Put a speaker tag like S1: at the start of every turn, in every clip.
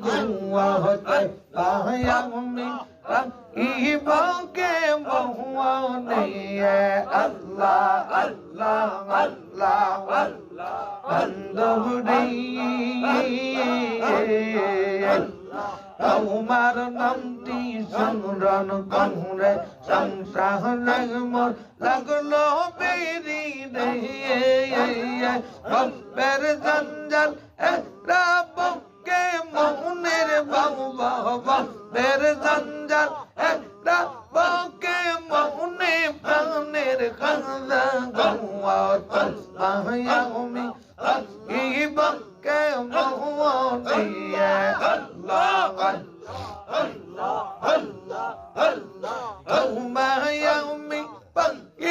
S1: গুয়াতে আমি ইবকে মহুয়ানে আল্লাহ আল্লাহ আল্লাহ আল্লাহ বন্ধুরি তোমার নামটি সংরণ করে সংসার মোর লাগলো বেরি রে বাপের জঞ্জাল এরা বুকে মনের বাবা বাপের জঞ্জাল এরা বুকে মনে প্রাণের খাজা গওয়াত আমি ইবকে মহুয়ানে আল্লাহ আল্লাহ আল্লাহ আল্লাহ আমি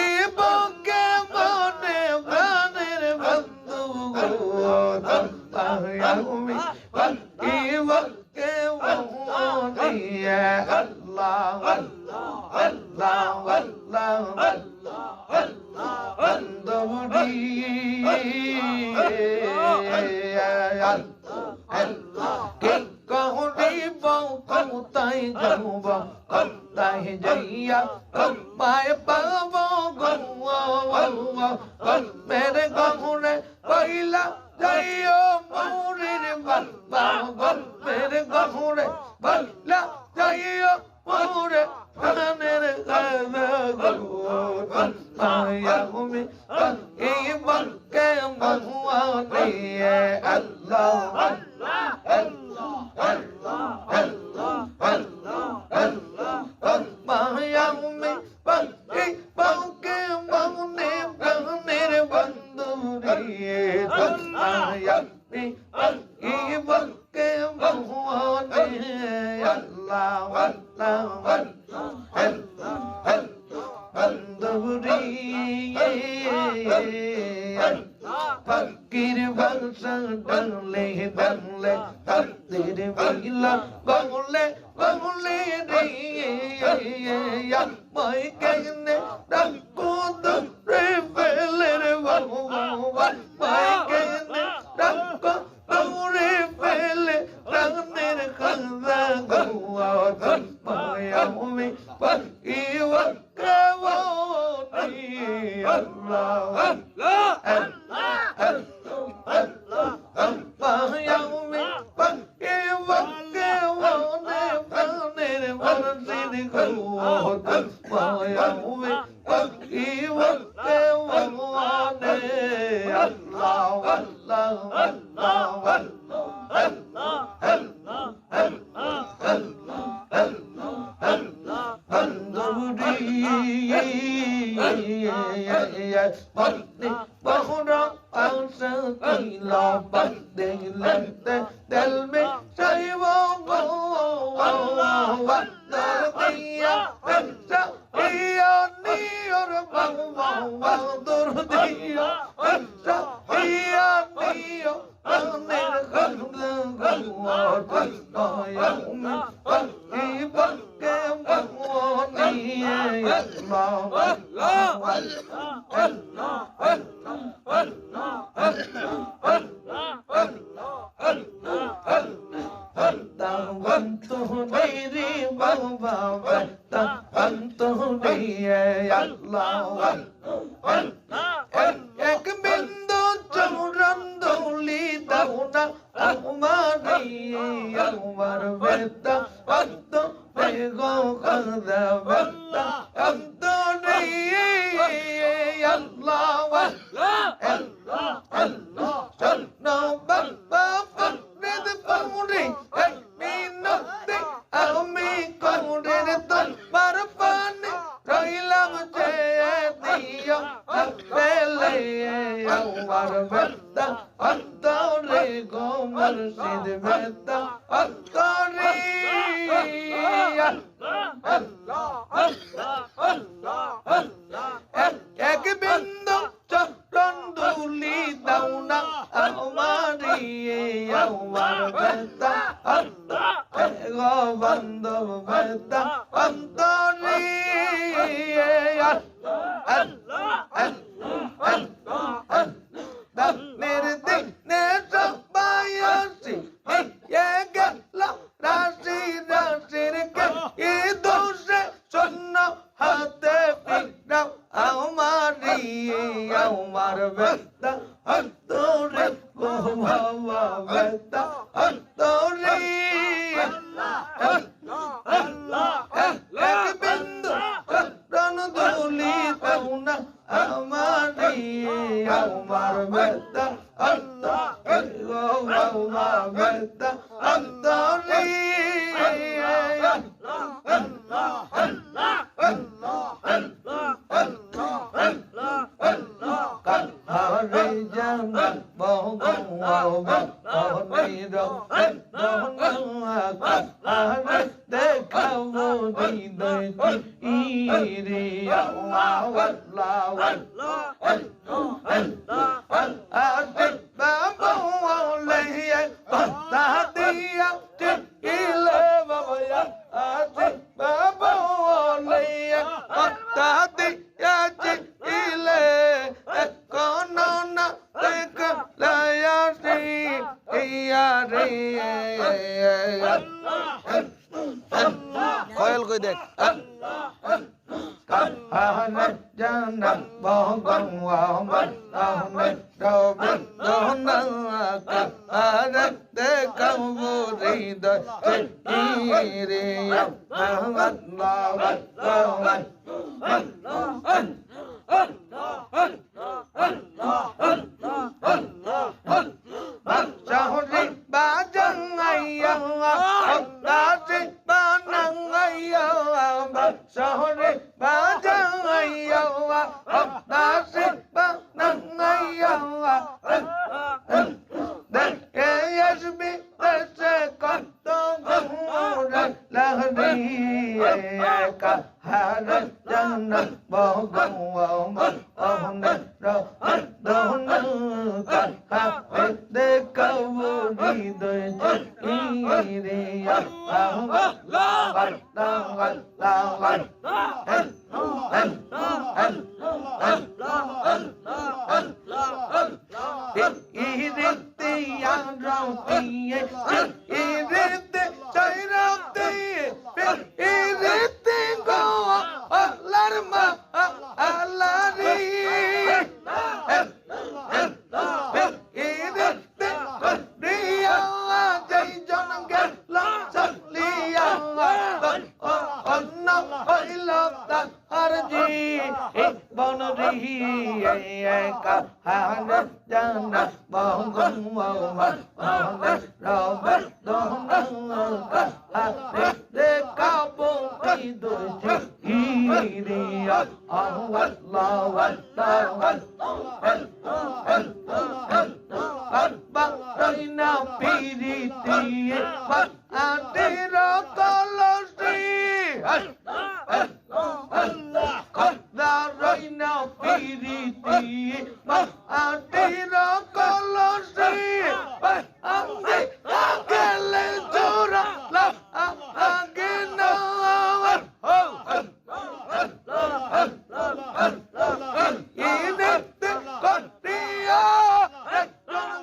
S1: ইবকে মনে প্রাণের বন্ধু আমি ইবকে মহুয়ানে আল্লাহ আল্লাহ আল্লাহ আল্লাহ আল্লাহ বন্ধুরি কে করিব কোথায় যাব কোথায় যাইয়া পায় পাব মেরে গহুরে পইলা যাইও মৌরির বাবা মেরে গহুরে পইলা যাইও মৌরে প্রাণের আমি এই বকে মহুয়ানে আল্লাহ আল্লাহ আল্লাহ আল্লাহ আল্লাহ আল্লাহ আল্লাহ আমি এই বকে মহুনে প্রাণের বন্ধু রে আমি এই বকে মহুয়ানে আল্লাহ আল্লাহ ফকির বংশা ডালে ডালে তাদের মিলা বাংলে বাংলে রে মই কেনে ডাকু দরে ফেলে রে বাবু মই কেনে ডাকু দরে ফেলে প্রাণের খাজা গওয়াত আমি ইওয়া কাওয়ানি আল্লাহ আল্লাহ আল্লাহ আল্লাহ আমি ইওয়া কাওয়ানি প্রাণের মুর্শিদ গওয়াত আমি ইওয়া কাওয়ানি আল্লাহ আল্লাহ আল্লাহ আল্লাহ আল্লাহ বন্দে বহুরা আশা কিলা বন্দে লতে দিল মে সাইব দিয়া পেশা ইয়া নিয়র বাবা দূর দিয়া পেশা ইয়া নিয়র আনের খাজা গওয়াত আমি বকে মহুয়ানে আল্লাহ আল্লাহ আল্লাহ এক বিন্দু চৌরন্দলি দাওনা আমার বেতা অন্ত বেগো খাজা বেতা অন্ত আল্লাহ আল্লাহ আল্লাহ চন্না বাবা ফরিদ পৌরি এক মিনতে আমি কৌরের তোমার পানে রইলাম যে দিও পেলে আমার বেতা অন্তরে গো মুর্শিদ বেতা অন্তরে আল্লাহ আল্লাহ আল্লাহ আল্লাহ এক বিন্দু চরণধুলি দাও না আমারি আমার বেতা গো বান্ধব বেতা অন্তরে আল্লাহ আল্লাহ আল্লাহ মেরে দিনে সবাই আসি বেদা অন্তরে এক বিন্দু চরণ ধুলি দাও না আমারি আমার বেদা অন্তরে গো আমার বেদা অন্তরে হরে জান হরে দেখাবো হৃদয় রে আল্লাহ বাবা লইয়া কথা দিয়া চিলে বাবা আজ বাবা লইয়া কথা দিয়া চিলে কোন না দেখ লয়া রে ইয়া রে কয়েল কই দেখ হরে জানা বহগম ওয়ামন আহমে রবে দোনা হরে দেখাবো হৃদয় রে শহরে বাজাঙ্গাইয়া দাসে বানাঙ্গাইয়া শহরে বাজাঙ্গাইয়া দাসে বানাঙ্গাইয়া দেখে আসবি দেশে কত গৌরা লহরি একা হরে জানা বহগম অহনে রদন কাহা দেখাবো হৃদয় রে ইরিতে ইয়ারাউতিয়ে ইরিতে চাইরাউতিয়ে ইরিতে গো আল্লাহর মা আল্লাহ রে ইরিতে রিয়া যাই জন গেল চলিয়া অন্য হইল তাহার জি বন রি একা হারে জানা বহগম ওয়ামন রবে দোনা হারে দেখাবো হৃদয় রে আল্লাহ বাবা রইনা পিরিতি আটের কলসি খোদা রইনা পিরিতি আটের কলসি আমি গেলে জোরা আগে না ইনেতে কটিয়া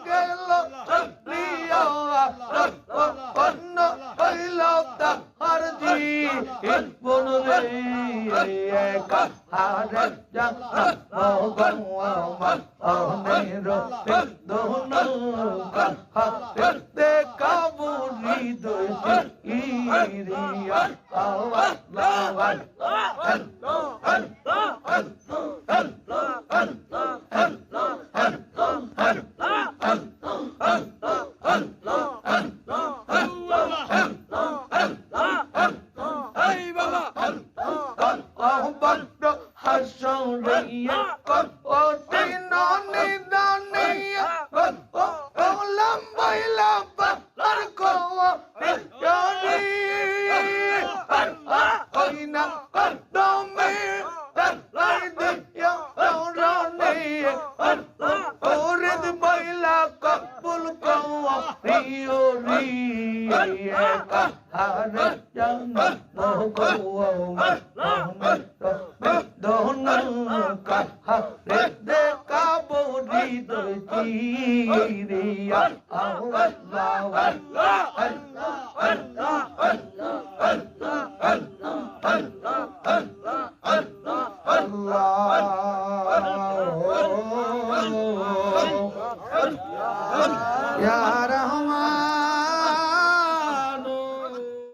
S1: গেল চলিয়া অন্য হইল তাহার জি বন রে একা হারে জানা বহগম অহনে রদন কাহা দেখাবো হৃদয় রে Allah